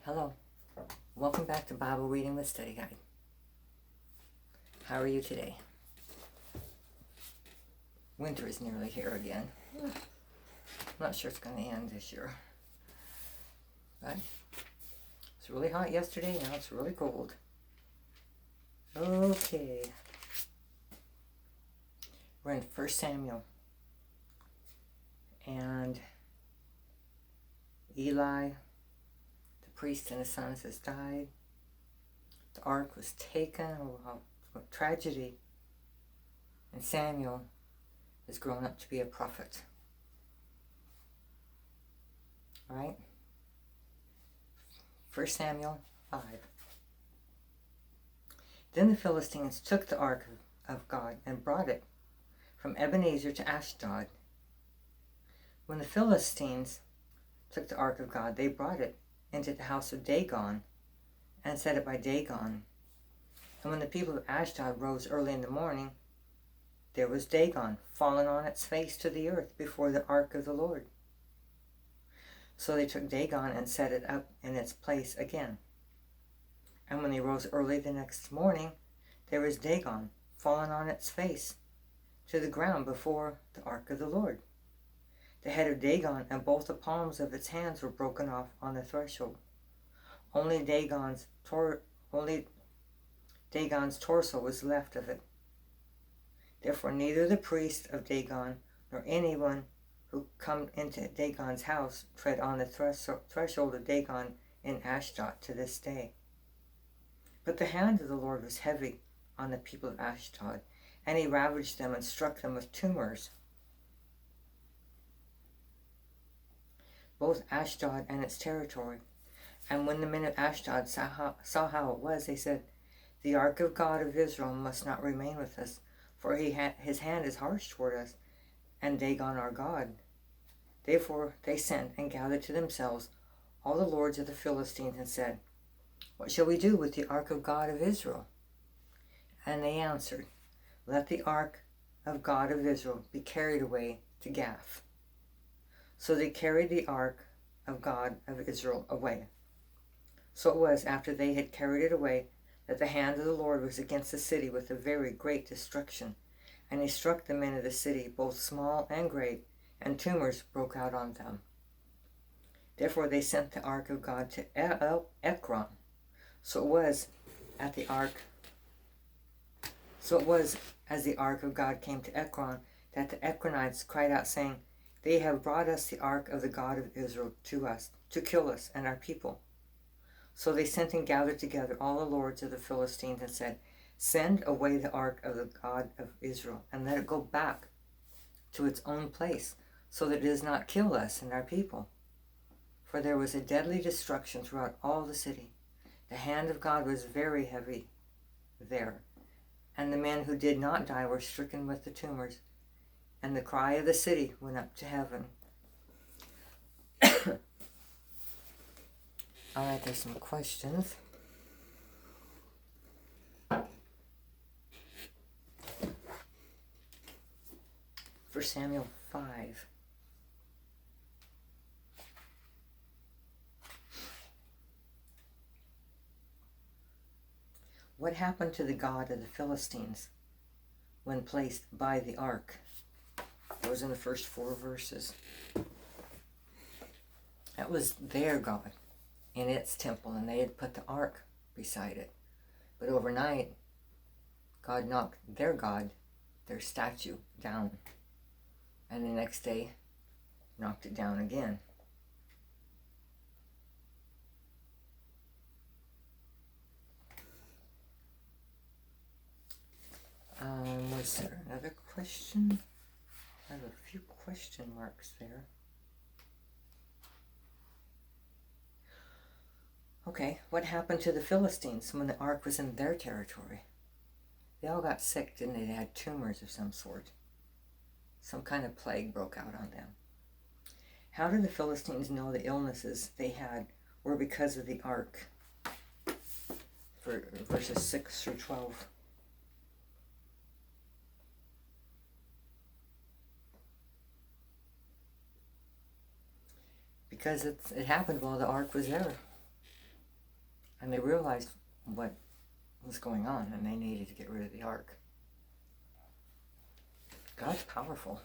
Hello, welcome back to Bible Reading with Study Guide. How are you today? Winter is nearly here again. I'm not sure it's going to end this year. But it's really hot yesterday, now it's really cold. Okay. We're in 1 Samuel. And Eli, the priest and his sons, has died. The ark was taken. Oh, what tragedy. And Samuel has grown up to be a prophet. Alright? 1 Samuel 5. Then the Philistines took the ark of God and brought it from Ebenezer to Ashdod. When the Philistines took the ark of God, they brought it into the house of Dagon and set it by Dagon. And when the people of Ashdod rose early in the morning, there was Dagon fallen on its face to the earth before the ark of the Lord. So they took Dagon and set it up in its place again. And when they rose early the next morning, there was Dagon fallen on its face to the ground before the ark of the Lord. The head of Dagon and both the palms of its hands were broken off on the threshold. Only Dagon's torso was left of it. Therefore neither the priest of Dagon nor anyone who come into Dagon's house tread on the threshold of Dagon in Ashdod to this day. But the hand of the Lord was heavy on the people of Ashdod, and he ravaged them and struck them with tumors. Both Ashdod and its territory. And when the men of Ashdod saw how it was, they said, "The ark of God of Israel must not remain with us, for his hand is harsh toward us, and Dagon our God." Therefore they sent and gathered to themselves all the lords of the Philistines and said, "What shall we do with the ark of God of Israel?" And they answered, "Let the ark of God of Israel be carried away to Gath." So they carried the ark of God of Israel away. So it was, after they had carried it away, that the hand of the Lord was against the city with a very great destruction. And he struck the men of the city, both small and great, and tumors broke out on them. Therefore they sent the ark of God to Ekron. So it was as the ark of God came to Ekron, that the Ekronites cried out, saying, "They have brought us the ark of the God of Israel to us, to kill us and our people." So they sent and gathered together all the lords of the Philistines and said, "Send away the ark of the God of Israel, and let it go back to its own place, so that it does not kill us and our people." For there was a deadly destruction throughout all the city. The hand of God was very heavy there, and the men who did not die were stricken with the tumors. And the cry of the city went up to heaven. All right, there's some questions. For Samuel 5. What happened to the God of the Philistines when placed by the ark? That was in the first 4 verses. That was their God in its temple, and they had put the ark beside it. But overnight, God knocked their statue, down. And the next day, knocked it down again. Was there another question? I have a few question marks there. Okay, what happened to the Philistines when the ark was in their territory? They all got sick, didn't they? They had tumors of some sort. Some kind of plague broke out on them. How did the Philistines know the illnesses they had were because of the ark? For verses 6 through 12. because it happened while the ark was there. And they realized what was going on, and they needed to get rid of the ark. God's powerful.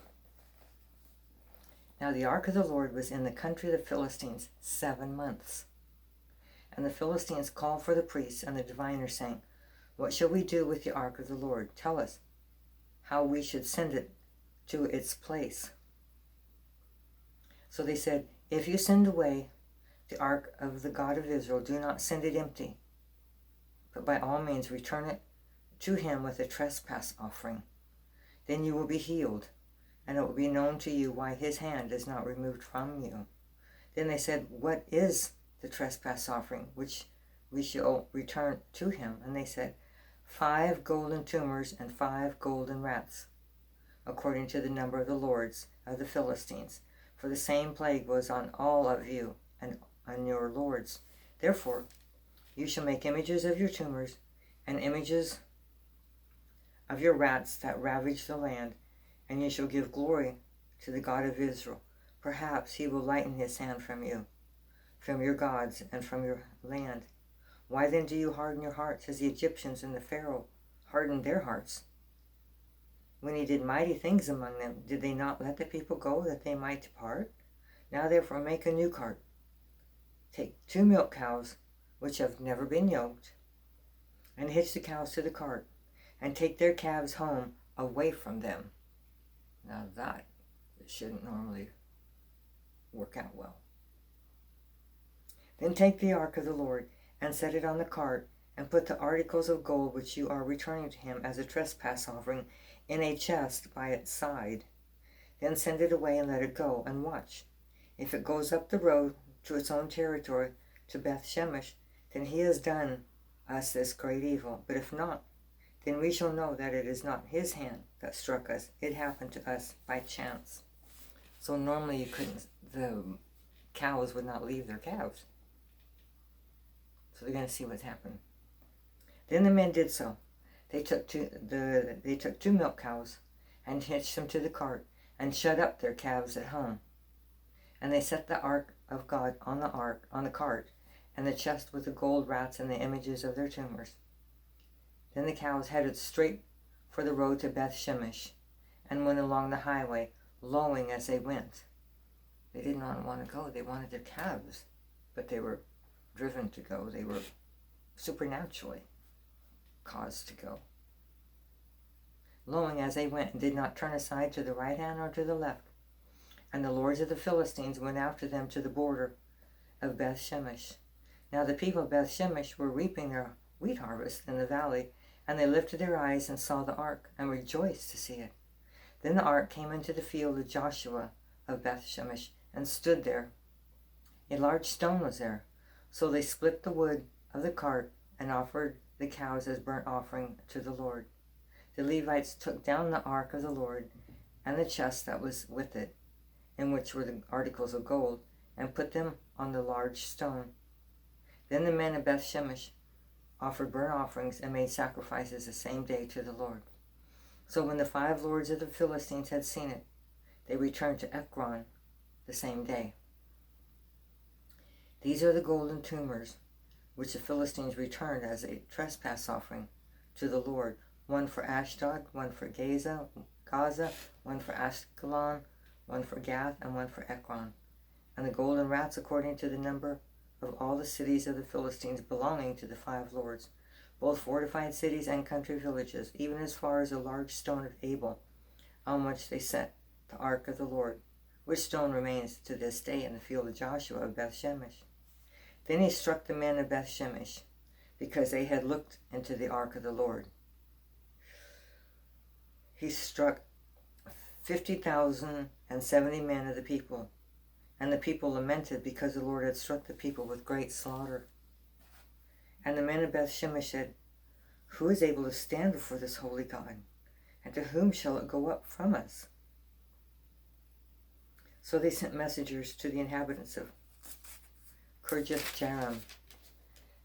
Now the ark of the Lord was in the country of the Philistines 7 months. And the Philistines called for the priests and the diviners, saying, "What shall we do with the ark of the Lord? Tell us how we should send it to its place." So they said, "If you send away the ark of the God of Israel, do not send it empty, but by all means return it to him with a trespass offering. Then you will be healed, and it will be known to you why his hand is not removed from you." Then they said, "What is the trespass offering which we shall return to him?" And they said, 5 golden tumors and 5 golden rats, according to the number of the lords of the Philistines. For the same plague was on all of you and on your lords. Therefore you shall make images of your tumors and images of your rats that ravage the land, and you shall give glory to the God of Israel. Perhaps he will lighten his hand from you, from your gods, and from your land. Why then do you harden your hearts as the Egyptians and the Pharaoh hardened their hearts? When he did mighty things among them, did they not let the people go that they might depart? Now therefore make a new cart. Take 2 milk cows, which have never been yoked, and hitch the cows to the cart, and take their calves home away from them. Now that shouldn't normally work out well. Then take the ark of the Lord, and set it on the cart, and put the articles of gold which you are returning to him as a trespass offering in a chest by its side. Then send it away and let it go, and watch. If it goes up the road to its own territory, to Beth Shemesh, then he has done us this great evil. But if not, then we shall know that it is not his hand that struck us. It happened to us by chance. So normally the cows would not leave their calves. So they're going to see what's happened. Then the men did so. They took 2 milk cows and hitched them to the cart and shut up their calves at home. And they set the ark of God on the cart, and the chest with the gold rats and the images of their tumors. Then the cows headed straight for the road to Beth Shemesh, and went along the highway, lowing as they went. They did not want to go. They wanted their calves, but they were driven to go. They were supernaturally caused to go. Lowing as they went, and did not turn aside to the right hand or to the left. And the lords of the Philistines went after them to the border of Beth Shemesh. Now the people of Beth Shemesh were reaping their wheat harvest in the valley, and they lifted their eyes and saw the ark, and rejoiced to see it. Then the ark came into the field of Joshua of Beth Shemesh, and stood there. A large stone was there. So they split the wood of the cart, and offered the cows as burnt offering to the Lord. The Levites took down the ark of the Lord, and the chest that was with it, in which were the articles of gold, and put them on the large stone. Then the men of Beth Shemesh offered burnt offerings and made sacrifices the same day to the Lord. So when the 5 lords of the Philistines had seen it, they returned to Ekron the same day. These are the golden tumors which the Philistines returned as a trespass offering to the Lord, 1 for Ashdod, 1 for Gaza, 1 for Ashkelon, 1 for Gath, and 1 for Ekron. And the golden rats according to the number of all the cities of the Philistines belonging to the 5 lords, both fortified cities and country villages, even as far as a large stone of Abel, on which they set the ark of the Lord, which stone remains to this day in the field of Joshua of Beth Shemesh. Then he struck the men of Beth Shemesh, because they had looked into the ark of the Lord. He struck 50,070 men of the people, and the people lamented because the Lord had struck the people with great slaughter. And the men of Beth Shemesh said, "Who is able to stand before this holy God? And to whom shall it go up from us?" So they sent messengers to the inhabitants of Kirjath Jearim,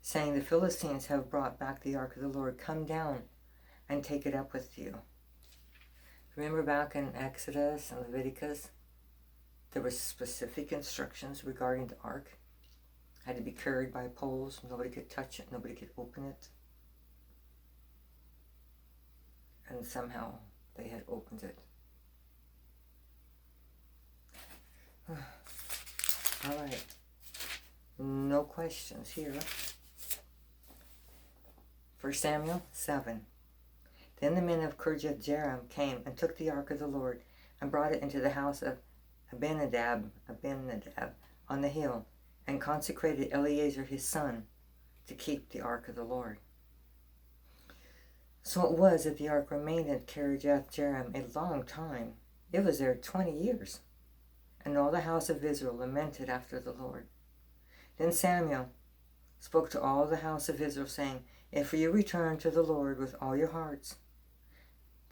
saying, "The Philistines have brought back the ark of the Lord. Come down and take it up with you." Remember back in Exodus and Leviticus, there were specific instructions regarding the ark. Had to be carried by poles. Nobody could touch it. Nobody could open it. And somehow they had opened it. All right. No questions here. 1 Samuel 7. Then the men of Kirjath-jearim came and took the ark of the Lord and brought it into the house of Abinadab on the hill, and consecrated Eleazar his son to keep the ark of the Lord. So it was that the ark remained at Kirjath-jearim a long time. It was there 20 years. And all the house of Israel lamented after the Lord. Then Samuel spoke to all the house of Israel, saying, If you return to the Lord with all your hearts,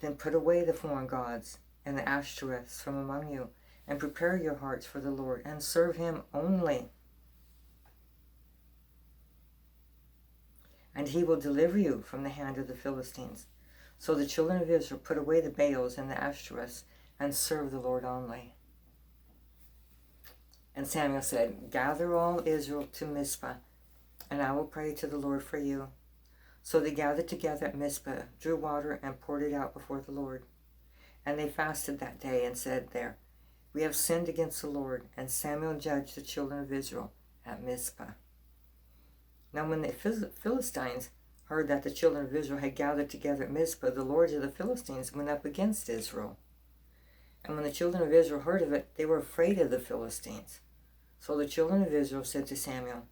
then put away the foreign gods and the Ashtoreths from among you, and prepare your hearts for the Lord, and serve him only. And he will deliver you from the hand of the Philistines. So the children of Israel put away the Baals and the Ashtoreths, and served the Lord only. And Samuel said, Gather all Israel to Mizpah, and I will pray to the Lord for you. So they gathered together at Mizpah, drew water, and poured it out before the Lord. And they fasted that day, and said there, We have sinned against the Lord. And Samuel judged the children of Israel at Mizpah. Now when the Philistines heard that the children of Israel had gathered together at Mizpah, the lords of the Philistines went up against Israel. And when the children of Israel heard of it, they were afraid of the Philistines. So the children of Israel said to Samuel,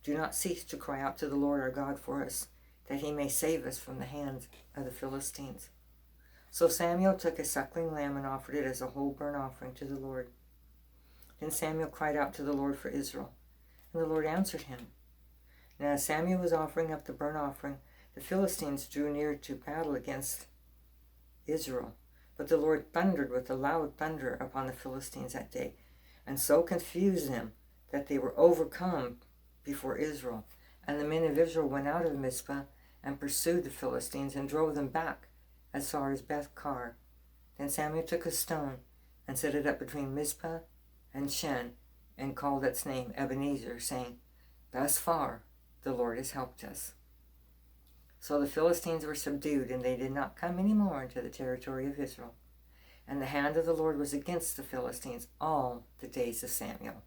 Do not cease to cry out to the Lord our God for us, that he may save us from the hands of the Philistines. So Samuel took a suckling lamb and offered it as a whole burnt offering to the Lord. Then Samuel cried out to the Lord for Israel, and the Lord answered him. And as Samuel was offering up the burnt offering, the Philistines drew near to battle against Israel. But the Lord thundered with a loud thunder upon the Philistines that day, and so confused them that they were overcome before Israel. And the men of Israel went out of Mizpah and pursued the Philistines and drove them back as far as Beth-kar. Then Samuel took a stone and set it up between Mizpah and Shen, and called its name Ebenezer, saying, Thus far the Lord has helped us. So the Philistines were subdued, and they did not come any more into the territory of Israel. And the hand of the Lord was against the Philistines all the days of Samuel.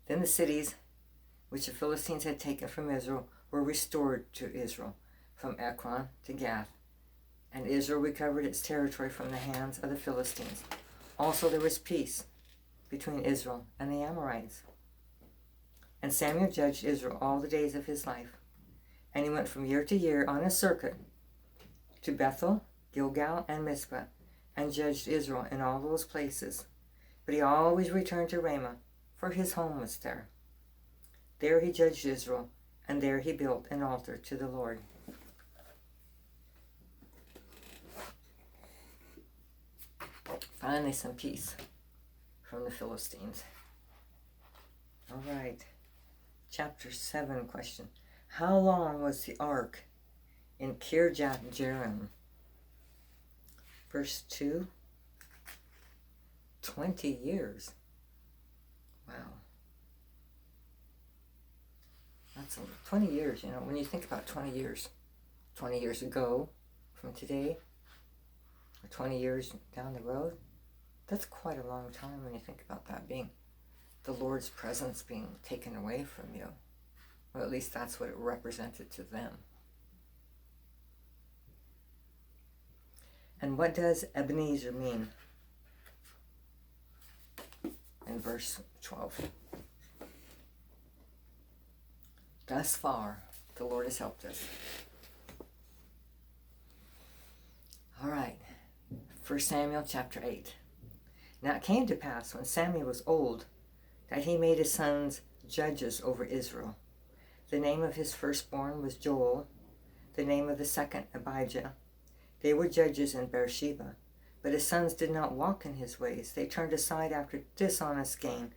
Then the cities which the Philistines had taken from Israel were restored to Israel, from Ekron to Gath. And Israel recovered its territory from the hands of the Philistines. Also there was peace between Israel and the Amorites. And Samuel judged Israel all the days of his life. And he went from year to year on a circuit to Bethel, Gilgal, and Mizpah, and judged Israel in all those places. But he always returned to Ramah, for his home was there. There he judged Israel, and there he built an altar to the Lord. Finally, some peace from the Philistines. All right. Chapter 7 question. How long was the ark in Kirjath-jearim? Verse 2. 20 years. Wow. That's 20 years, when you think about 20 years. 20 years ago from today, or 20 years down the road. That's quite a long time when you think about that being the Lord's presence being taken away from you. Well, at least that's what it represented to them. And what does Ebenezer mean? In verse 12. Thus far, the Lord has helped us. All right. 1 Samuel chapter 8. Now it came to pass when Samuel was old that he made his sons judges over Israel. The name of his firstborn was Joel, the name of the second Abijah. They were judges in Beersheba, but his sons did not walk in his ways. They turned aside after dishonest gain,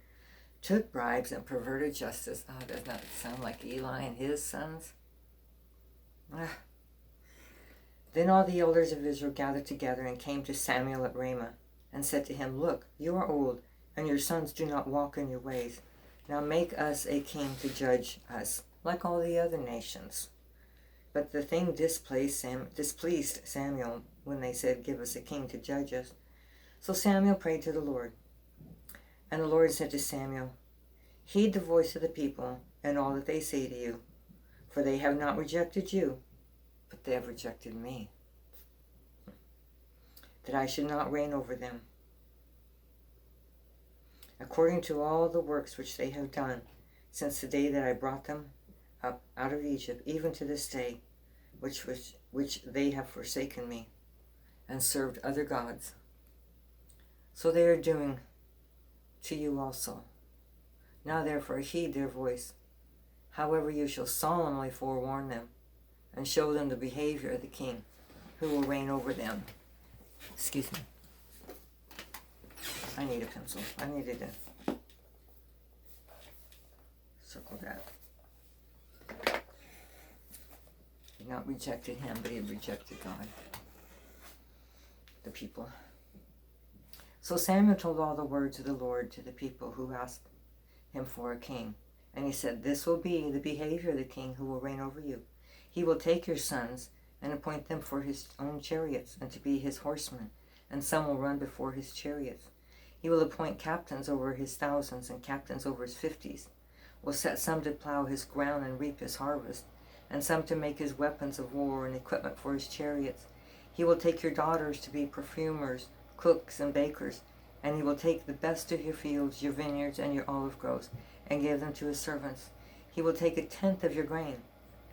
took bribes, and perverted justice. Oh, doesn't that sound like Eli and his sons? Then all the elders of Israel gathered together and came to Samuel at Ramah, and said to him, Look, you are old, and your sons do not walk in your ways. Now make us a king to judge us, like all the other nations. But the thing displeased Samuel when they said, give us a king to judge us. So Samuel prayed to the Lord. And the Lord said to Samuel, heed the voice of the people and all that they say to you, for they have not rejected you, but they have rejected me, that I should not reign over them. According to all the works which they have done since the day that I brought them up out of Egypt, even to this day, which they have forsaken me and served other gods. So they are doing to you also. Now therefore heed their voice. However, you shall solemnly forewarn them and show them the behavior of the king who will reign over them. Excuse me. I need a pencil. I needed to circle that. He had not rejected him, but he had rejected God, the people. So Samuel told all the words of the Lord to the people who asked him for a king. And he said, this will be the behavior of the king who will reign over you. He will take your sons and appoint them for his own chariots and to be his horsemen, and some will run before his chariots. He will appoint captains over his thousands and captains over his 50s. Will set some to plow his ground and reap his harvest, and some to make his weapons of war and equipment for his chariots. He will take your daughters to be perfumers, cooks, and bakers, and he will take the best of your fields, your vineyards, and your olive groves, and give them to his servants. He will take 1/10 of your grain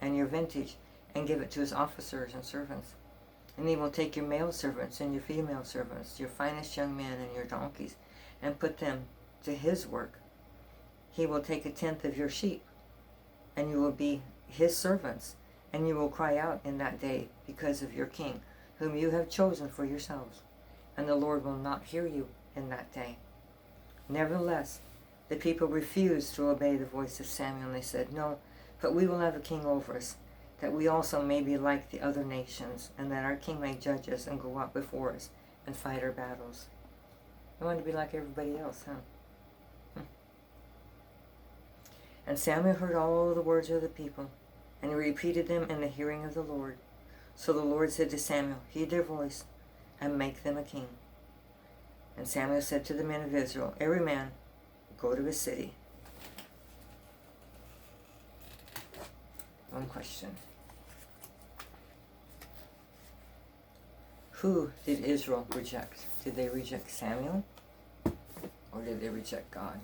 and your vintage, and give it to his officers and servants. And he will take your male servants and your female servants, your finest young men and your donkeys, and put them to his work. He will take 1/10 of your sheep, and you will be his servants, and you will cry out in that day because of your king, whom you have chosen for yourselves. And the Lord will not hear you in that day. Nevertheless, the people refused to obey the voice of Samuel, and they said, no, but we will have a king over us, that we also may be like the other nations, and that our king may judge us and go out before us and fight our battles. I want to be like everybody else, huh? And Samuel heard all the words of the people, and he repeated them in the hearing of the Lord. So the Lord said to Samuel, heed their voice, and make them a king. And Samuel said to the men of Israel, every man go to his city. One question. Who did Israel reject? Did they reject Samuel? Or did they reject God?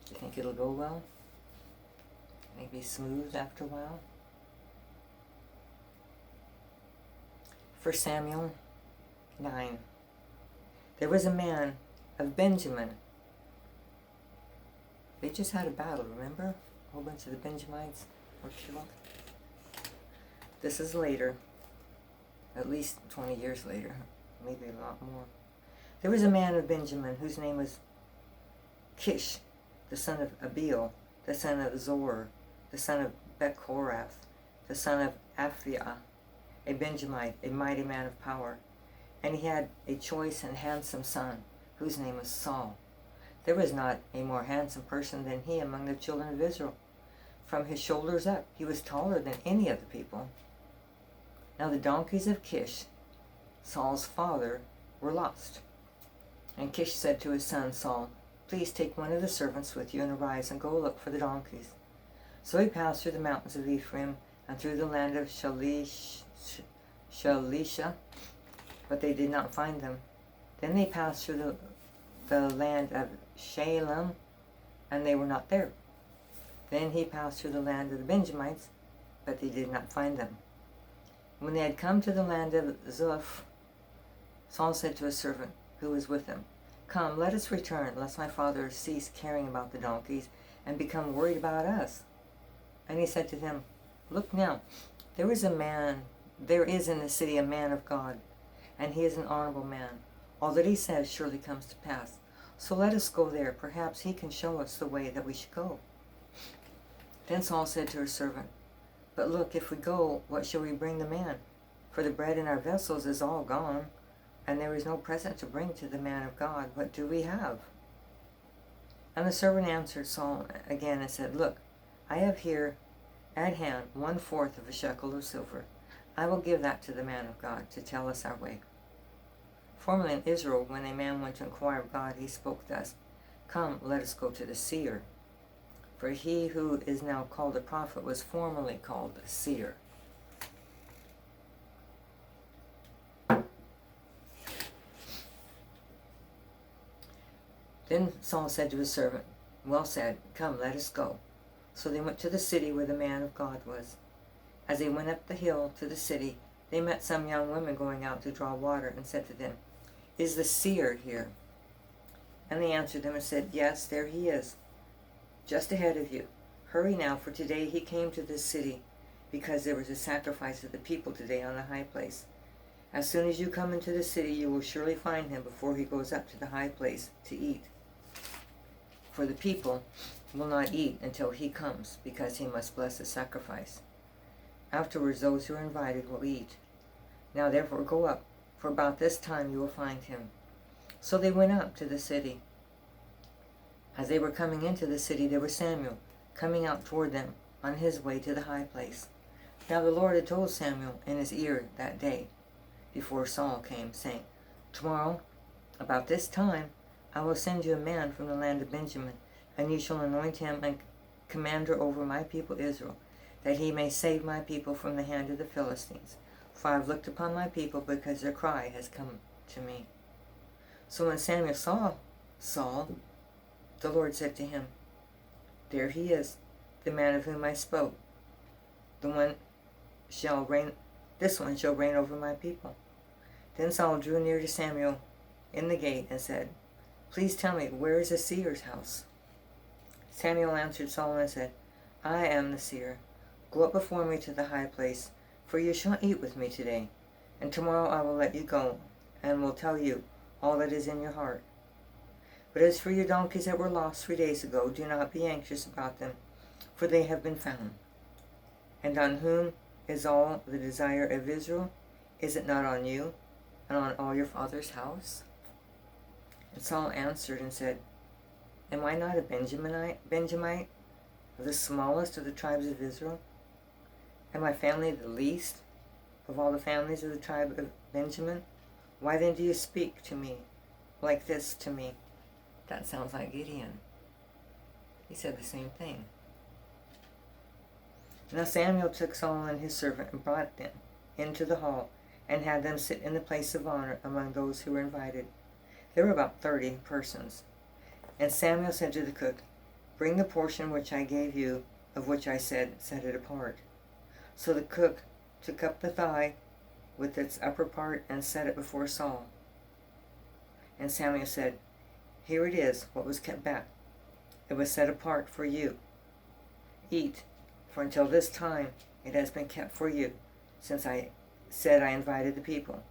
Do you think it'll go well? Maybe smooth after a while? 1 Samuel 9. There was a man of Benjamin. They just had a battle, remember? A whole bunch of the Benjamites were killed. This is later, at least 20 years later, maybe a lot more. There was a man of Benjamin whose name was Kish, the son of Abiel, the son of Zor, the son of Bechorath, the son of Aphiah, a Benjamite, a mighty man of power. And he had a choice and handsome son, whose name was Saul. There was not a more handsome person than he among the children of Israel. From his shoulders up, he was taller than any of the people. Now the donkeys of Kish, Saul's father, were lost. And Kish said to his son Saul, please take one of the servants with you and arise and go look for the donkeys. So he passed through the mountains of Ephraim and through the land of Shalisha, but they did not find them. Then they passed through the land of Shalem, and they were not there. Then he passed through the land of the Benjamites, but they did not find them. When they had come to the land of Zuph, Saul said to a servant who was with him, come, let us return, lest my father cease caring about the donkeys and become worried about us. And he said to them, look now, there is in the city a man of God, and he is an honorable man. All that he says surely comes to pass. So let us go there. Perhaps he can show us the way that we should go. Then Saul said to his servant, but look, if we go, what shall we bring the man? For the bread in our vessels is all gone, and there is no present to bring to the man of God. What do we have? And the servant answered Saul again and said, Look, I have here at hand 1/4 of a shekel of silver. I will give that to the man of God to tell us our way. Formerly in Israel, when a man went to inquire of God, he spoke thus, Come, let us go to the seer. For he who is now called a prophet was formerly called a seer. Then Saul said to his servant, Well said, come, let us go. So they went to the city where the man of God was. As they went up the hill to the city, they met some young women going out to draw water, and said to them, Is the seer here? And they answered them and said, Yes, there he is, just ahead of you. Hurry now, for today he came to this city, because there was a sacrifice of the people today on the high place. As soon as you come into the city, you will surely find him before he goes up to the high place to eat. For the people will not eat until he comes, because he must bless the sacrifice. Afterwards those who are invited will eat. Now therefore go up, for about this time you will find him. So they went up to the city. As they were coming into the city, there was Samuel coming out toward them on his way to the high place. Now the Lord had told Samuel in his ear that day, before Saul came, saying, Tomorrow, about this time, I will send you a man from the land of Benjamin, and you shall anoint him a commander over my people Israel, that he may save my people from the hand of the Philistines. For I have looked upon my people, because their cry has come to me. So when Samuel saw Saul, the Lord said to him, There he is, the man of whom I spoke. This one shall reign over my people. Then Saul drew near to Samuel in the gate and said, Please tell me, where is the seer's house? Samuel answered Saul and said, I am the seer. Go up before me to the high place, for you shall eat with me today, and tomorrow I will let you go, and will tell you all that is in your heart. But as for your donkeys that were lost 3 days ago, do not be anxious about them, for they have been found. And on whom is all the desire of Israel? Is it not on you, and on all your father's house? And Saul answered and said, Am I not a Benjamite, of the smallest of the tribes of Israel? Am my family the least of all the families of the tribe of Benjamin? Why then do you speak to me like this to me? That sounds like Gideon. He said the same thing. Now Samuel took Saul and his servant and brought them into the hall, and had them sit in the place of honor among those who were invited. There were about 30 persons. And Samuel said to the cook, Bring the portion which I gave you, of which I said, Set it apart. So the cook took up the thigh with its upper part and set it before Saul. And Samuel said, Here it is, what was kept back. It was set apart for you. Eat, for until this time it has been kept for you, since I said I invited the people.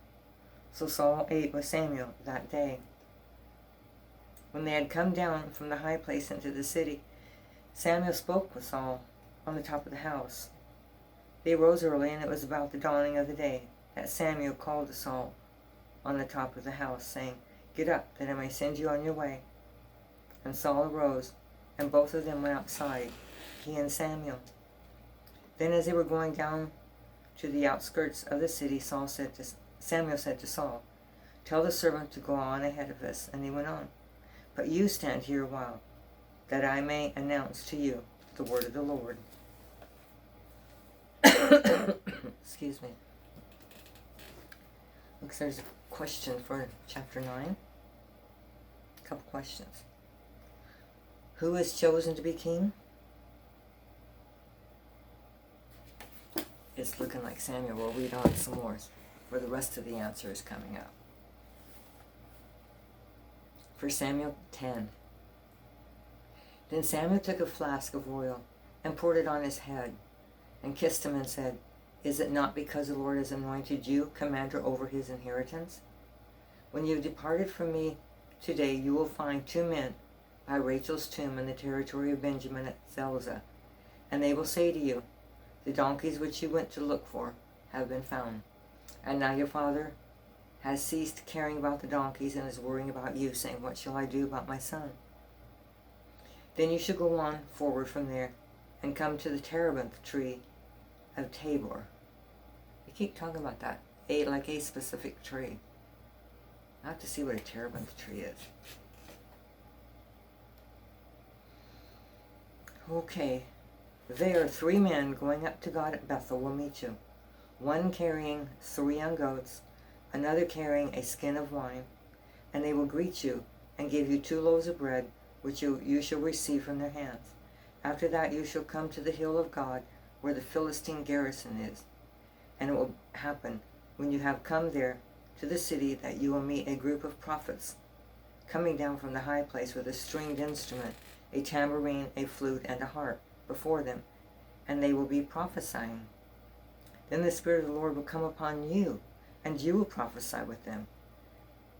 So Saul ate with Samuel that day. When they had come down from the high place into the city, Samuel spoke with Saul on the top of the house. They rose early, and it was about the dawning of the day that Samuel called to Saul on the top of the house, saying, Get up, that I may send you on your way. And Saul arose, and both of them went outside, he and Samuel. Then as they were going down to the outskirts of the city, Samuel said to Saul, Tell the servant to go on ahead of us. And he went on. But you stand here a while, that I may announce to you the word of the Lord. Excuse me. Looks there's a question for chapter 9. A couple questions. Who is chosen to be king? It's looking like Samuel. We'll read on some more, where the rest of the answer is coming up. 1 Samuel 10. Then Samuel took a flask of oil and poured it on his head and kissed him and said, Is it not because the Lord has anointed you commander over his inheritance? When you have departed from me today, you will find 2 men by Rachel's tomb in the territory of Benjamin at Zelzah, and they will say to you, The donkeys which you went to look for have been found. And now your father has ceased caring about the donkeys and is worrying about you, saying, what shall I do about my son? Then you shall go on forward from there and come to the terebinth tree of Tabor. You keep talking about that, like a specific tree. I have to see what a terebinth tree is. Okay, there 3 men going up to God at Bethel will meet you. One carrying 3 young goats, another carrying a skin of wine, and they will greet you and give you 2 loaves of bread, which you shall receive from their hands. After that you shall come to the hill of God, where the Philistine garrison is. And it will happen, when you have come there to the city, that you will meet a group of prophets, coming down from the high place with a stringed instrument, a tambourine, a flute, and a harp before them, and they will be prophesying. Then the Spirit of the Lord will come upon you, and you will prophesy with them,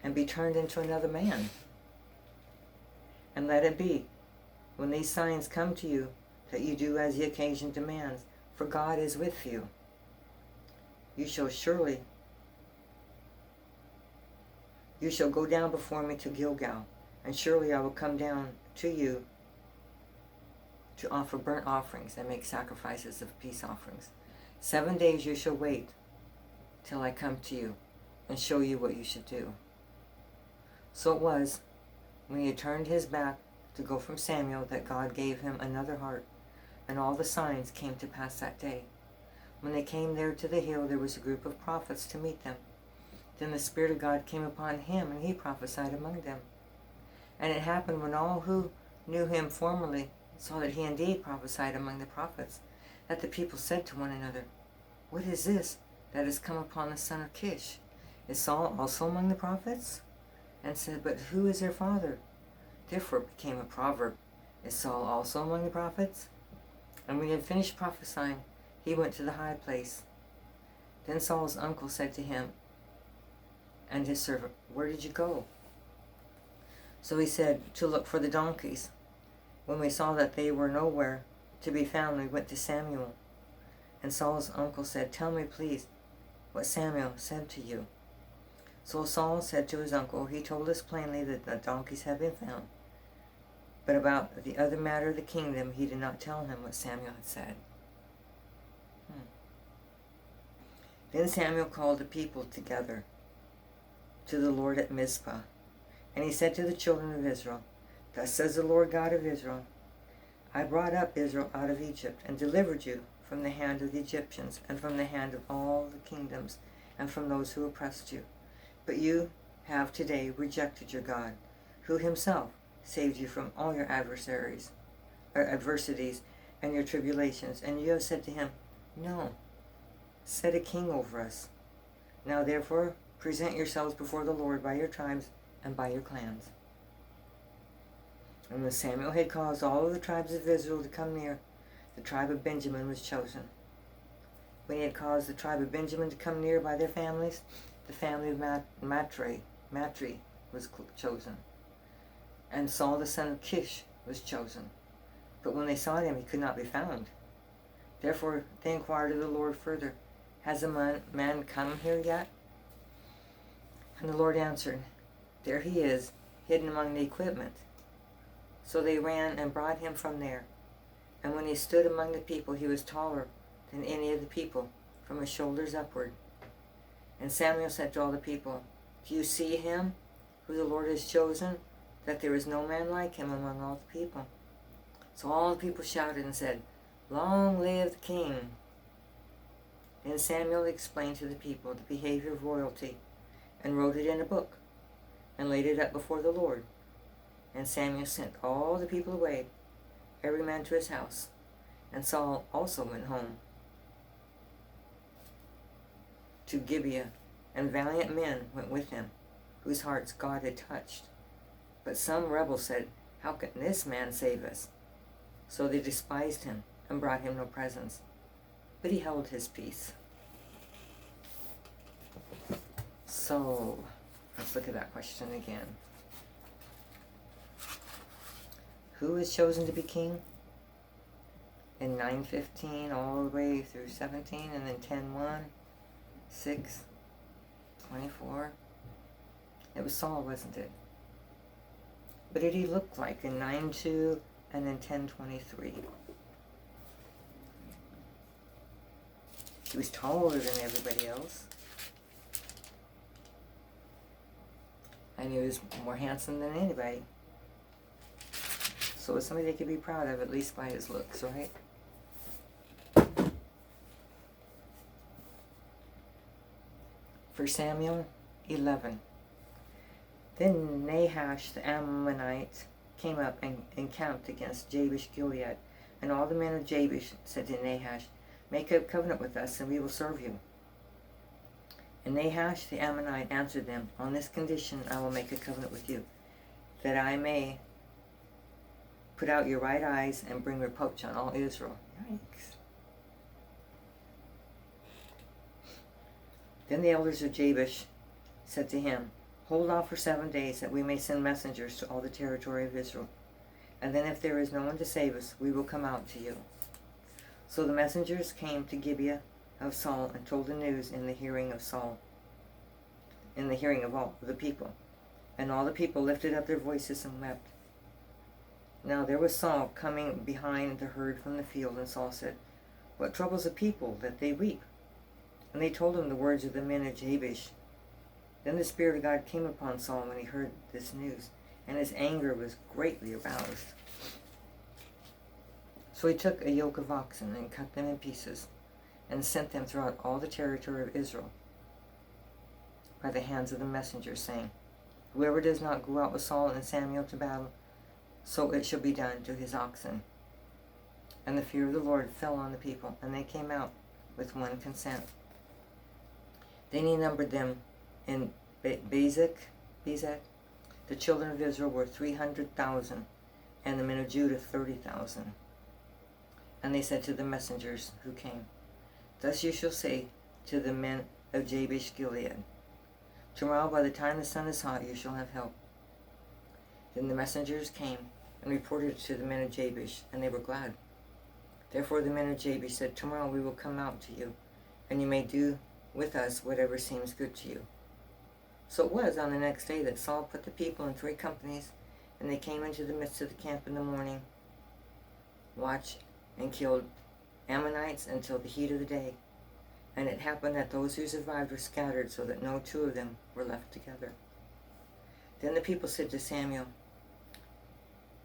and be turned into another man. And let it be, when these signs come to you, that you do as the occasion demands, for God is with you. You shall go down before me to Gilgal, and surely I will come down to you to offer burnt offerings and make sacrifices of peace offerings. 7 days you shall wait till I come to you and show you what you should do. So it was, when he had turned his back to go from Samuel, that God gave him another heart, and all the signs came to pass that day. When they came there to the hill, there was a group of prophets to meet them. Then the Spirit of God came upon him, and he prophesied among them. And it happened, when all who knew him formerly saw that he indeed prophesied among the prophets, that the people said to one another, what is this that has come upon the son of Kish? Is Saul also among the prophets? And said, but who is their father? Therefore it became a proverb, is Saul also among the prophets? And when he had finished prophesying, he went to the high place. Then Saul's uncle said to him and his servant, where did you go? So he said, to look for the donkeys. When we saw that they were nowhere to be found, we went to Samuel. And Saul's uncle said, tell me, please, what Samuel said to you. So Saul said to his uncle, he told us plainly that the donkeys had been found. But about the other matter of the kingdom, he did not tell him what Samuel had said. Then Samuel called the people together to the Lord at Mizpah. And he said to the children of Israel, thus says the Lord God of Israel, I brought up Israel out of Egypt, and delivered you from the hand of the Egyptians, and from the hand of all the kingdoms, and from those who oppressed you. But you have today rejected your God, who himself saved you from all your adversities and your tribulations. And you have said to him, no, set a king over us. Now therefore present yourselves before the Lord by your tribes and by your clans. And when Samuel had caused all of the tribes of Israel to come near, the tribe of Benjamin was chosen. When he had caused the tribe of Benjamin to come near by their families, the family of Matri was chosen. And Saul the son of Kish was chosen. But when they sought him, he could not be found. Therefore they inquired of the Lord further, has a man come here yet? And the Lord answered, there he is, hidden among the equipment. So they ran and brought him from there. And when he stood among the people, he was taller than any of the people, from his shoulders upward. And Samuel said to all the people, do you see him, who the Lord has chosen, that there is no man like him among all the people? So all the people shouted and said, long live the king. Then Samuel explained to the people the behavior of royalty, and wrote it in a book, and laid it up before the Lord. And Samuel sent all the people away, every man to his house. And Saul also went home to Gibeah, and valiant men went with him, whose hearts God had touched. But some rebels said, how can this man save us? So they despised him and brought him no presents. But he held his peace. So, let's look at that question again. Who is chosen to be king? In 9:15 all the way through 17, and then 10:1, 6, 24. It was Saul, wasn't it? What did he look like in 9:2 and in 10:23? He was taller than everybody else. And he was more handsome than anybody. So it's somebody they could be proud of, at least by his looks, right? For Samuel 11. Then Nahash the Ammonite came up and encamped against Jabesh Gilead. And all the men of Jabesh said to Nahash, "Make a covenant with us, and we will serve you." And Nahash the Ammonite answered them, "On this condition I will make a covenant with you, that I may put out your right eyes and bring reproach on all Israel." Yikes. Then the elders of Jabesh said to him, "Hold off for 7 days, that we may send messengers to all the territory of Israel. And then if there is no one to save us, we will come out to you." So the messengers came to Gibeah of Saul and told the news in the hearing of Saul, in the hearing of all the people. And all the people lifted up their voices and wept. Now there was Saul coming behind the herd from the field, and Saul said, "What troubles the people that they weep?" And they told him the words of the men of Jabesh. Then the Spirit of God came upon Saul when he heard this news, and his anger was greatly aroused. So he took a yoke of oxen and cut them in pieces, and sent them throughout all the territory of Israel by the hands of the messengers, saying, "Whoever does not go out with Saul and Samuel to battle, so it shall be done to his oxen." And the fear of the Lord fell on the people, and they came out with one consent. Then he numbered them in Bezek. The children of Israel were 300,000, and the men of Judah 30,000. And they said to the messengers who came, "Thus you shall say to the men of Jabesh Gilead, tomorrow by the time the sun is hot you shall have help." Then the messengers came and reported to the men of Jabesh, and they were glad. Therefore the men of Jabesh said, "Tomorrow we will come out to you, and you may do with us whatever seems good to you." So it was on the next day that Saul put the people in 3 companies, and they came into the midst of the camp in the morning, watched, and killed Ammonites until the heat of the day. And it happened that those who survived were scattered, so that no 2 of them were left together. Then the people said to Samuel,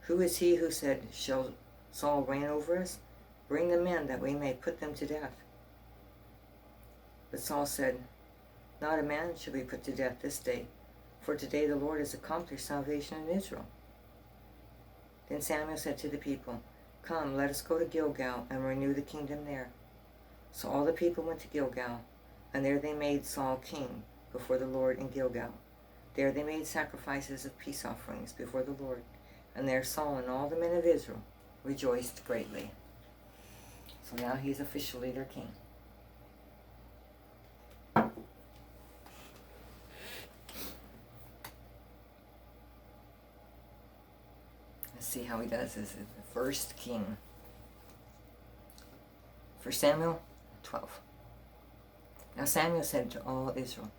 "Who is he who said, 'Shall Saul reign over us?' Bring the men, that we may put them to death." But Saul said, "Not a man shall be put to death this day, for today the Lord has accomplished salvation in Israel." Then Samuel said to the people, "Come, let us go to Gilgal and renew the kingdom there." So all the people went to Gilgal, and there they made Saul king before the Lord in Gilgal. There they made sacrifices of peace offerings before the Lord, and there Saul and all the men of Israel rejoiced greatly. So now he's officially their king. Let's see how he does as the first king. For Samuel 12. Now Samuel said to all Israel,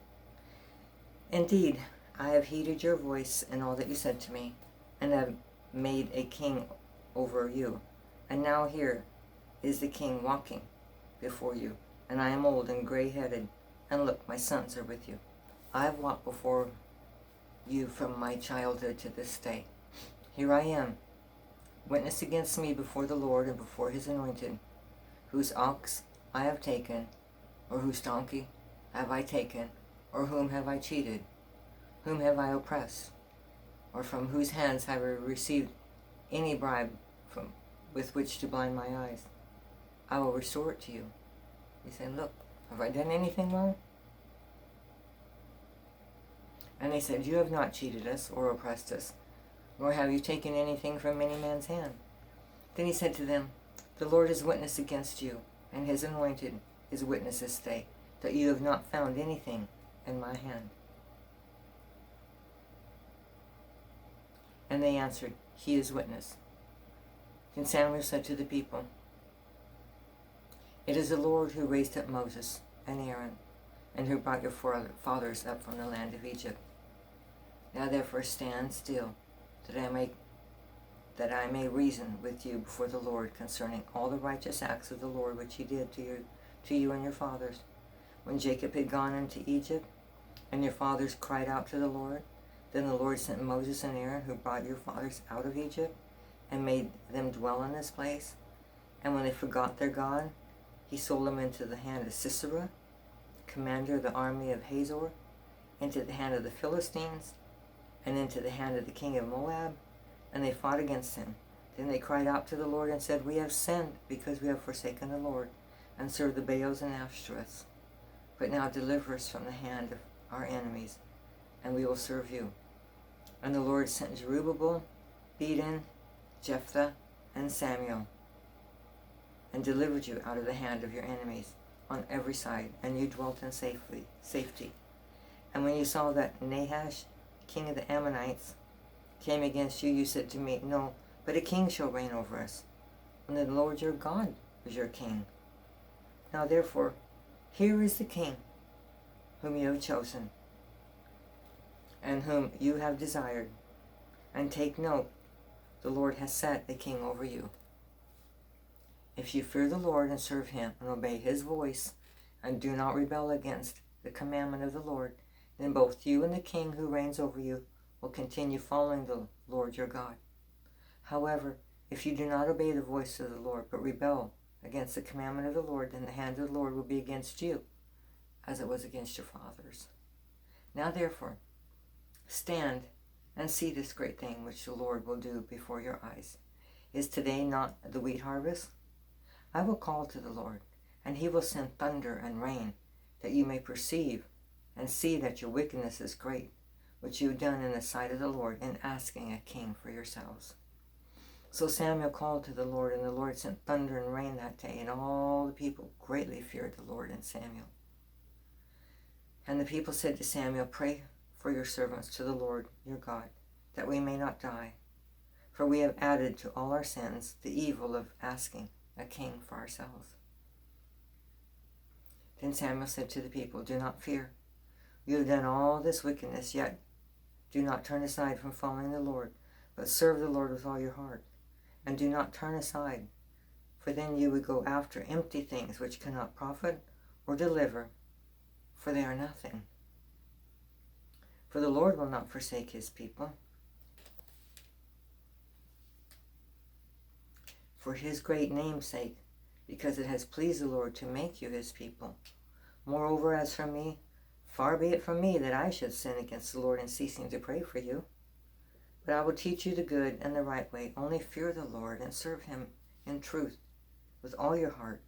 "Indeed, I have heeded your voice and all that you said to me, and have made a king over you. And now here is the king walking before you, and I am old and gray-headed, and look, my sons are with you. I have walked before you from my childhood to this day. Here I am, witness against me before the Lord and before his anointed. Whose ox I have taken, or whose donkey have I taken, or whom have I cheated? Whom have I oppressed? Or from whose hands have I received any bribe with which to blind my eyes? I will restore it to you." He said, "Look, have I done anything wrong?" And they said, "You have not cheated us or oppressed us, nor have you taken anything from any man's hand." Then he said to them, "The Lord is witness against you, and his anointed is witness this day, that you have not found anything in my hand." And they answered, "He is witness." Then Samuel said to the people, "It is the Lord who raised up Moses and Aaron, and who brought your fathers up from the land of Egypt. Now therefore stand still, that I may reason with you before the Lord concerning all the righteous acts of the Lord which he did to you and your fathers, when Jacob had gone into Egypt, and your fathers cried out to the Lord. Then the Lord sent Moses and Aaron, who brought your fathers out of Egypt, and made them dwell in this place. And when they forgot their God, he sold them into the hand of Sisera, commander of the army of Hazor, into the hand of the Philistines, and into the hand of the king of Moab, and they fought against him. Then they cried out to the Lord and said, We have sinned, because we have forsaken the Lord, and served the Baals and Ashtoreths. But now deliver us from the hand of our enemies, and we will serve you. And the Lord sent Zerubbabel, Beden, Jephthah, and Samuel, and delivered you out of the hand of your enemies on every side, and you dwelt in safety. And when you saw that Nahash, king of the Ammonites, came against you, you said to me, No, but a king shall reign over us, and the Lord your God is your king. Now therefore, here is the king whom you have chosen, and whom you have desired. And take note, the Lord has set a king over you. If you fear the Lord and serve him and obey his voice, and do not rebel against the commandment of the Lord, then both you and the king who reigns over you will continue following the Lord your God. However, if you do not obey the voice of the Lord, but rebel against the commandment of the Lord, then the hand of the Lord will be against you, as it was against your fathers. Now therefore, stand and see this great thing which the Lord will do before your eyes. Is today not the wheat harvest? I will call to the Lord, and he will send thunder and rain, that you may perceive and see that your wickedness is great, which you have done in the sight of the Lord in asking a king for yourselves. So Samuel called to the Lord, and the Lord sent thunder and rain that day, and all the people greatly feared the Lord and Samuel. And the people said to Samuel, Pray for your servants to the Lord your God, that we may not die. For we have added to all our sins the evil of asking a king for ourselves. Then Samuel said to the people, Do not fear. You have done all this wickedness, yet do not turn aside from following the Lord, but serve the Lord with all your heart. And do not turn aside, for then you would go after empty things which cannot profit or deliver, for they are nothing. For the Lord will not forsake his people, for his great name's sake, because it has pleased the Lord to make you his people. Moreover, as for me, far be it from me that I should sin against the Lord in ceasing to pray for you. But I will teach you the good and the right way. Only fear the Lord and serve him in truth with all your heart.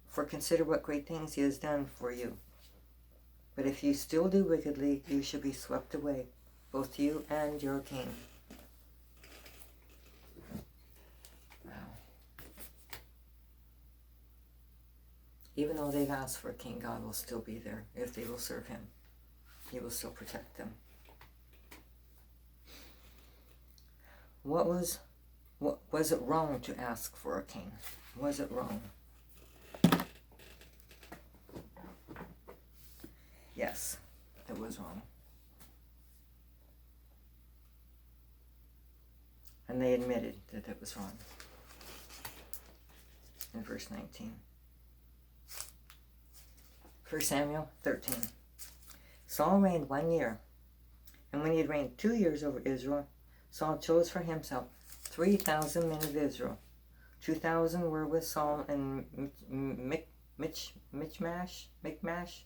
For consider what great things he has done for you. But if you still do wickedly, you shall be swept away, both you and your king. Wow. Even though they've asked for a king, God will still be there if they will serve him. He will still protect them. Was it wrong to ask for a king? Was it wrong? Yes, it was wrong. And they admitted that it was wrong. In verse 19. 1 Samuel 13. Saul reigned 1 year, and when he had reigned 2 years over Israel, Saul chose for himself 3,000 men of Israel. 2,000 were with Saul in Michmash,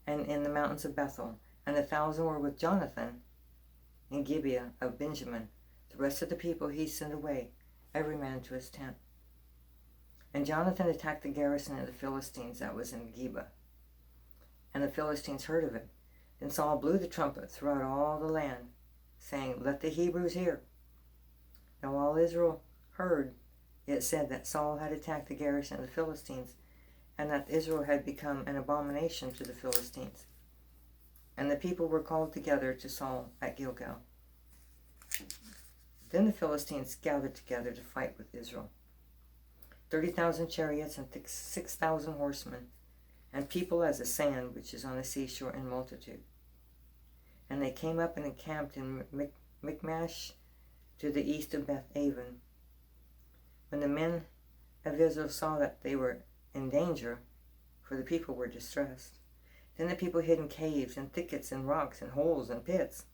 and in the mountains of Bethel, and 1,000 were with Jonathan in Gibeah of Benjamin. The rest of the people he sent away, every man to his tent. And Jonathan attacked the garrison of the Philistines that was in Gibeah, and the Philistines heard of it. Then Saul blew the trumpet throughout all the land, saying, Let the Hebrews hear. Now all Israel heard it said that Saul had attacked the garrison of the Philistines, and that Israel had become an abomination to the Philistines. And the people were called together to Saul at Gilgal. Then the Philistines gathered together to fight with Israel. 30,000 chariots and 6,000 horsemen, and people as the sand which is on the seashore in multitude. And they came up and encamped in Michmash to the east of Beth Aven. When the men of Israel saw that they were in danger, for the people were distressed, then the people hid in caves and thickets and rocks and holes and pits.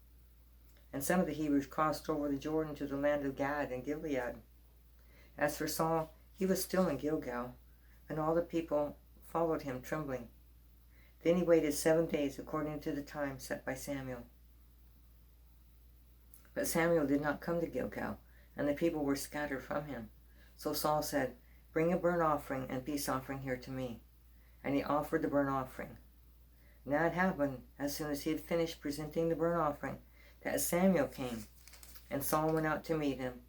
And some of the Hebrews crossed over the Jordan to the land of Gad and Gilead. As for Saul, he was still in Gilgal, and all the people followed him trembling. Then he waited 7 days according to the time set by Samuel. But Samuel did not come to Gilgal, and the people were scattered from him. So Saul said, "Bring a burnt offering and peace offering here to me." And he offered the burnt offering. Now it happened, as soon as he had finished presenting the burnt offering, that Samuel came, and Saul went out to meet him,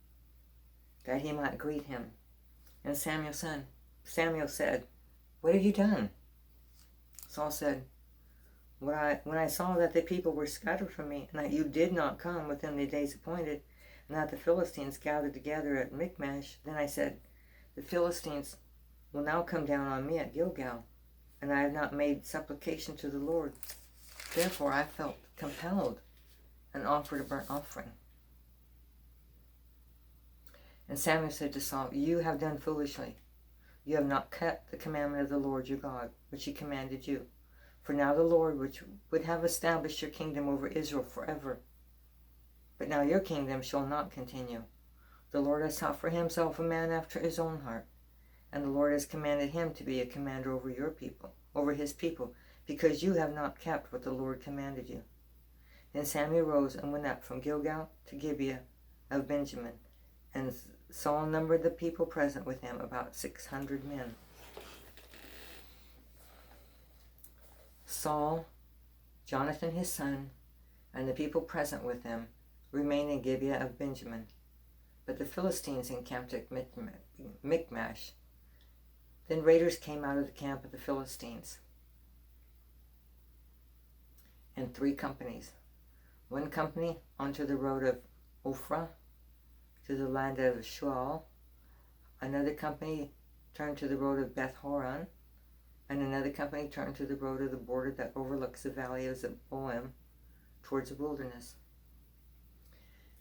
that he might greet him. And Samuel said, "What have you done?" Saul said, when I saw that the people were scattered from me, and that you did not come within the days appointed, and that the Philistines gathered together at Michmash, then I said, the Philistines will now come down on me at Gilgal, and I have not made supplication to the Lord. Therefore I felt compelled and offered a burnt offering. And Samuel said to Saul, "You have done foolishly. You have not kept the commandment of the Lord your God, which he commanded you. For now the Lord, which would have established your kingdom over Israel forever. But now your kingdom shall not continue. The Lord has sought for himself a man after his own heart, and the Lord has commanded him to be a commander over your people, over his people, because you have not kept what the Lord commanded you." Then Samuel rose and went up from Gilgal to Gibeah of Benjamin, and Saul numbered the people present with him, about 600 men. Saul, Jonathan his son, and the people present with him remained in Gibeah of Benjamin. But the Philistines encamped at Michmash. Then raiders came out of the camp of the Philistines in 3 companies. One company onto the road of Ophrah to the land of Shual. Another company turned to the road of Beth Horon, and another company turned to the road of the border that overlooks the valley of Zeboim towards the wilderness.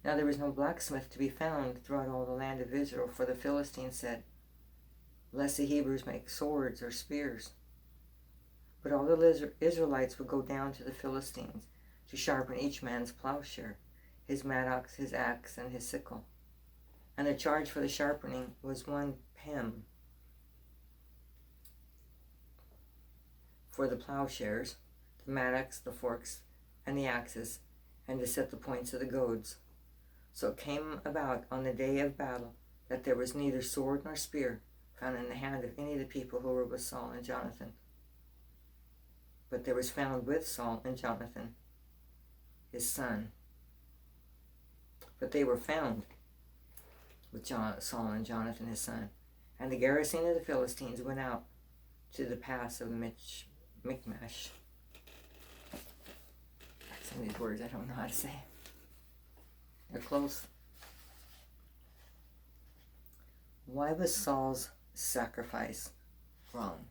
Now there was no blacksmith to be found throughout all the land of Israel, for the Philistines said, "Lest the Hebrews make swords or spears." But all the Israelites would go down to the Philistines to sharpen each man's plowshare, his mattocks, his axe, and his sickle. And the charge for the sharpening was 1 pim for the plowshares, the mattocks, the forks, and the axes, and to set the points of the goads. So it came about on the day of battle that there was neither sword nor spear found in the hand of any of the people who were with Saul and Jonathan. But there was found with Saul and Jonathan his son. But they were found with Saul and Jonathan his son. And the garrison of the Philistines went out to the pass of Michmash. Some of these words I don't know how to say. They're close. Why was Saul's sacrifice wrong?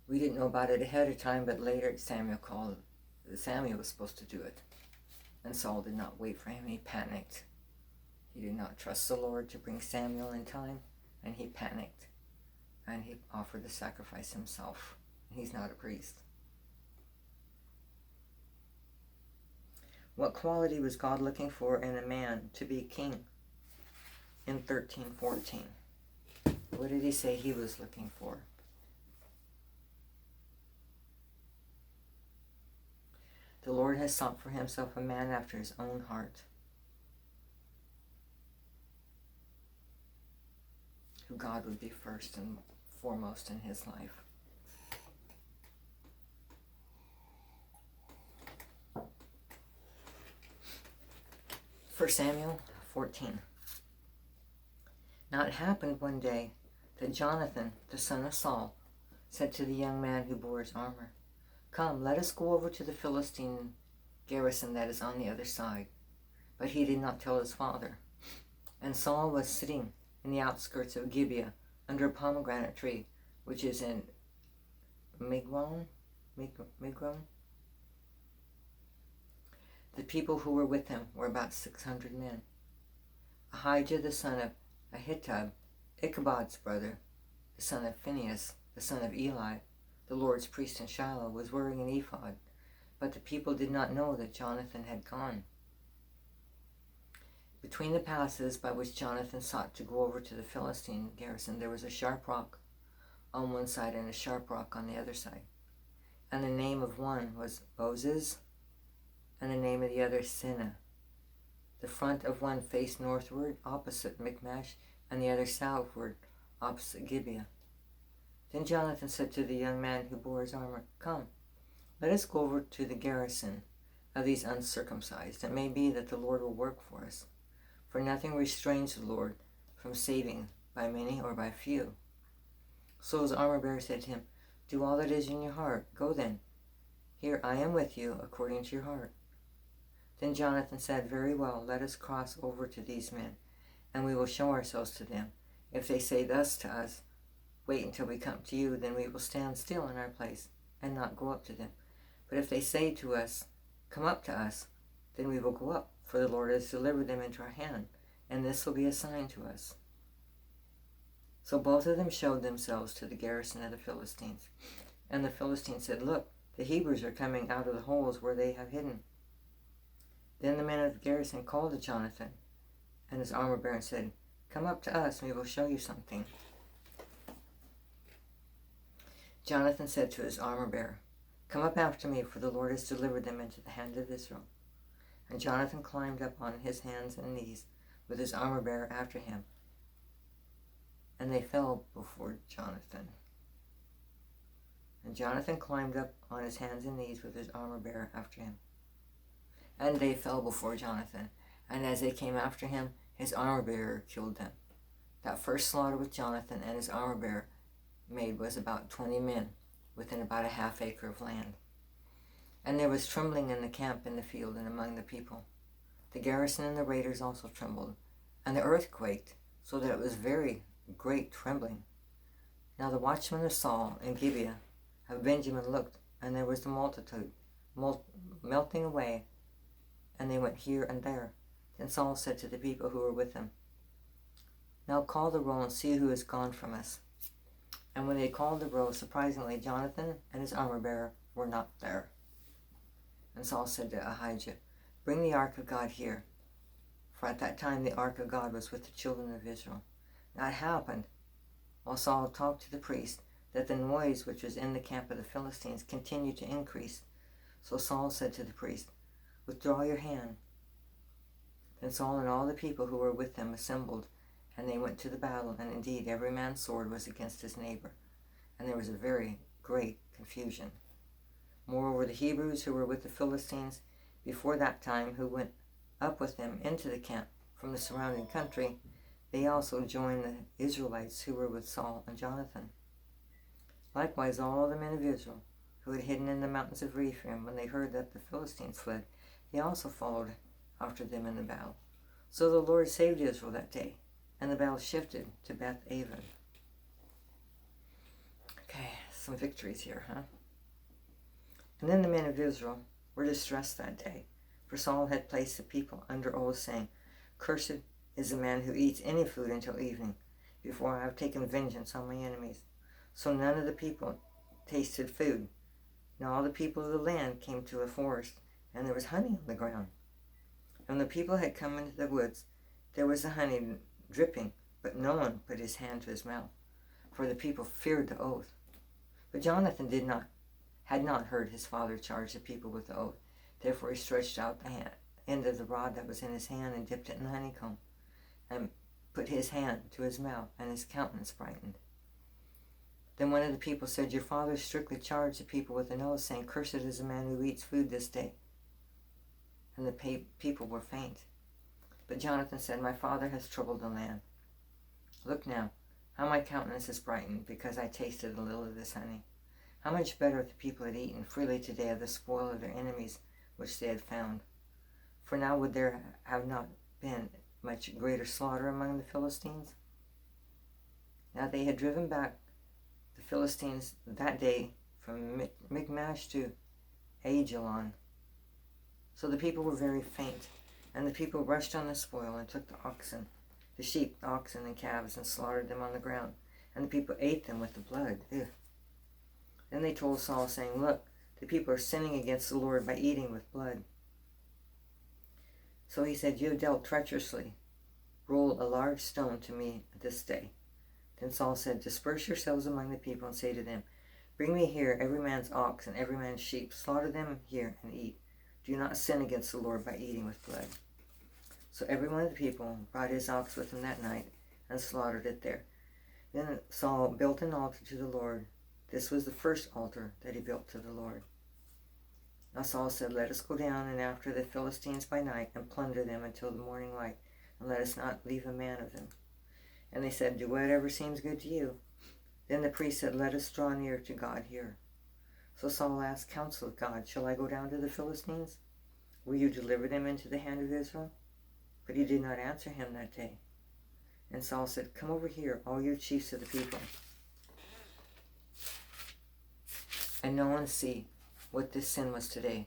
We didn't know about it ahead of time, but later Samuel was supposed to do it. And Saul did not wait for him. He panicked. He did not trust the Lord to bring Samuel in time, and he panicked. And he offered the sacrifice himself. He's not a priest. What quality was God looking for in a man to be king in 13:14? What did he say he was looking for? The Lord has sought for himself a man after his own heart, who God would be first and foremost in his life. For Samuel 14. Now it happened one day that Jonathan, the son of Saul, said to the young man who bore his armor, "Come, let us go over to the Philistine garrison that is on the other side." But he did not tell his father. And Saul was sitting in the outskirts of Gibeah under a pomegranate tree, which is in Migron. The people who were with him were about 600 men. Ahijah the son of Ahitub, Ichabod's brother, the son of Phinehas, the son of Eli, the Lord's priest in Shiloh, was wearing an ephod, but the people did not know that Jonathan had gone. Between the passes by which Jonathan sought to go over to the Philistine garrison, there was a sharp rock on one side and a sharp rock on the other side. And the name of one was Bozez, and the name of the other Sinah. The front of one faced northward, opposite Michmash, and the other southward, opposite Gibeah. Then Jonathan said to the young man who bore his armor, "Come, let us go over to the garrison of these uncircumcised. It may be that the Lord will work for us. For nothing restrains the Lord from saving by many or by few." So his armor-bearer said to him, "Do all that is in your heart. Go then. Here I am with you, according to your heart." Then Jonathan said, "Very well, let us cross over to these men, and we will show ourselves to them. If they say thus to us, 'Wait until we come to you,' then we will stand still in our place and not go up to them. But if they say to us, 'Come up to us,' then we will go up, for the Lord has delivered them into our hand, and this will be a sign to us." So both of them showed themselves to the garrison of the Philistines. And the Philistines said, "Look, the Hebrews are coming out of the holes where they have hidden." Then the men of the garrison called to Jonathan and his armor-bearer and said, "Come up to us, and we will show you something." Jonathan said to his armor-bearer, "Come up after me, for the Lord has delivered them into the hand of Israel." And Jonathan climbed up on his hands and knees with his armor-bearer after him. And they fell before Jonathan. And Jonathan climbed up on his hands and knees with his armor-bearer after him. And they fell before Jonathan. And as they came after him, his armor-bearer killed them. That first slaughter with Jonathan and his armor-bearer made was about 20 men within about a half acre of land. And there was trembling in the camp, in the field, and among the people. The garrison and the raiders also trembled, and the earth quaked, so that it was very great trembling. Now the watchmen of Saul and Gibeah of Benjamin looked, and there was the multitude melting away, and they went here and there. Then Saul said to the people who were with him, "Now call the roll and see who has gone from us." And when they called the roll, surprisingly, Jonathan and his armor-bearer were not there. And Saul said to Ahijah, "Bring the Ark of God here." For at that time the Ark of God was with the children of Israel. Now it happened, while Saul talked to the priest, that the noise which was in the camp of the Philistines continued to increase. So Saul said to the priest, "Withdraw your hand." Then Saul and all the people who were with him assembled, and they went to the battle, and indeed every man's sword was against his neighbor, and there was a very great confusion. Moreover, the Hebrews who were with the Philistines before that time, who went up with them into the camp from the surrounding country, they also joined the Israelites who were with Saul and Jonathan. Likewise, all the men of Israel who had hidden in the mountains of Ephraim, when they heard that the Philistines fled, they also followed after them in the battle. So the Lord saved Israel that day, and the battle shifted to Beth-aven. Okay, some victories here, huh? And then the men of Israel were distressed that day, for Saul had placed the people under oath, saying, "Cursed is the man who eats any food until evening, before I have taken vengeance on my enemies." So none of the people tasted food. Now all the people of the land came to a forest, and there was honey on the ground. And when the people had come into the woods, there was the honey dripping, but no one put his hand to his mouth, for the people feared the oath. But Jonathan had not heard his father charge the people with the oath. Therefore he stretched out the end of the rod that was in his hand and dipped it in the honeycomb, and put his hand to his mouth, and his countenance brightened. Then one of the people said, "Your father strictly charged the people with an oath, saying, 'Cursed is the man who eats food this day.'" And the people were faint. But Jonathan said, "My father has troubled the land. Look now, how my countenance is brightened, because I tasted a little of this honey. How much better if the people had eaten freely today of the spoil of their enemies which they had found. For now would there have not been much greater slaughter among the Philistines?" Now they had driven back the Philistines that day from Michmash to Aijalon. So the people were very faint, and the people rushed on the spoil and took the oxen, the sheep, the oxen, and calves, and slaughtered them on the ground. And the people ate them with the blood. Ew. Then they told Saul, saying, Look, the people are sinning against the Lord by eating with blood. So he said, You have dealt treacherously. Roll a large stone to me this day. Then Saul said, Disperse yourselves among the people and say to them, Bring me here every man's ox and every man's sheep. Slaughter them here and eat. Do not sin against the Lord by eating with blood. So every one of the people brought his ox with him that night and slaughtered it there. Then Saul built an altar to the Lord. This was the first altar that he built to the Lord. Now Saul said, Let us go down and after the Philistines by night and plunder them until the morning light, and let us not leave a man of them. And they said, Do whatever seems good to you. Then the priest said, Let us draw near to God here. So Saul asked counsel of God, Shall I go down to the Philistines? Will you deliver them into the hand of Israel? But he did not answer him that day. And Saul said, Come over here, all you chiefs of the people, and know and see what this sin was today.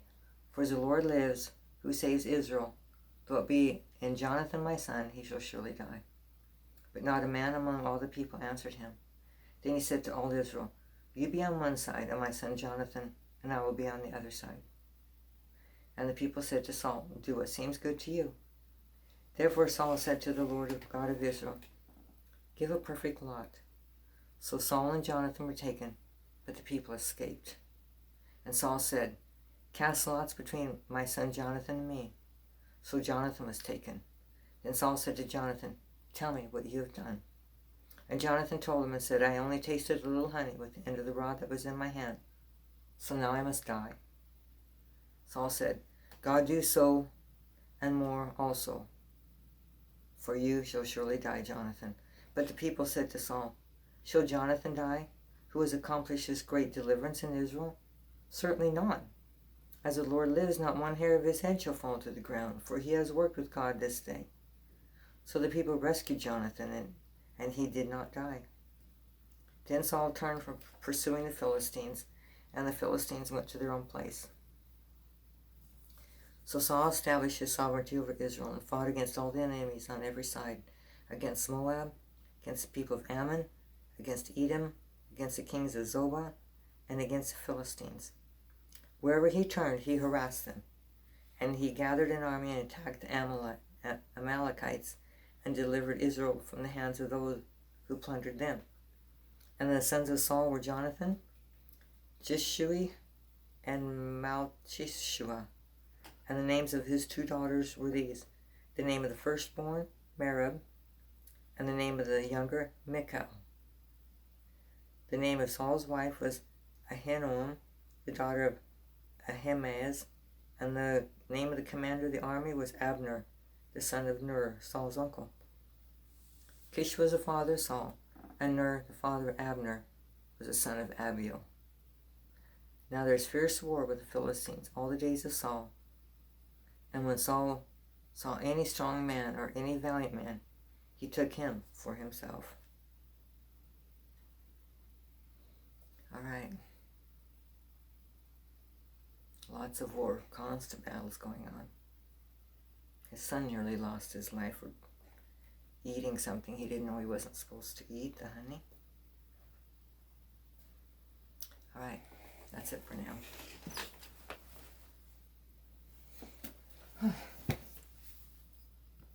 For as the Lord lives, who saves Israel, though it be in Jonathan my son, he shall surely die. But not a man among all the people answered him. Then he said to all Israel, You be on one side, and my son Jonathan, and I will be on the other side. And the people said to Saul, Do what seems good to you. Therefore Saul said to the Lord God of Israel, Give a perfect lot. So Saul and Jonathan were taken, but the people escaped. And Saul said, Cast lots between my son Jonathan and me. So Jonathan was taken. Then Saul said to Jonathan, Tell me what you have done. And Jonathan told him and said, I only tasted a little honey with the end of the rod that was in my hand. So now I must die. Saul said, God do so and more also. For you shall surely die, Jonathan. But the people said to Saul, Shall Jonathan die, who has accomplished this great deliverance in Israel? Certainly not. As the Lord lives, not one hair of his head shall fall to the ground, for he has worked with God this day. So the people rescued Jonathan, and he did not die. Then Saul turned from pursuing the Philistines, and the Philistines went to their own place. So Saul established his sovereignty over Israel and fought against all the enemies on every side, against Moab, against the people of Ammon, against Edom, against the kings of Zobah, and against the Philistines. Wherever he turned, he harassed them. And he gathered an army and attacked the Amalekites and delivered Israel from the hands of those who plundered them. And the sons of Saul were Jonathan, Jishui, and Malchishua. And the names of his two daughters were these: the name of the firstborn, Merab, and the name of the younger, Michal. The name of Saul's wife was Ahinoam, the daughter of Ahimaaz, and the name of the commander of the army was Abner, the son of Ner, Saul's uncle. Kish was the father of Saul, and Ner, the father of Abner, was the son of Abiel. Now there was fierce war with the Philistines all the days of Saul. And when Saul saw any strong man or any valiant man, he took him for himself. All right. Lots of war, constant battles going on. His son nearly lost his life for eating something he didn't know he wasn't supposed to eat, the honey. All right, that's it for now.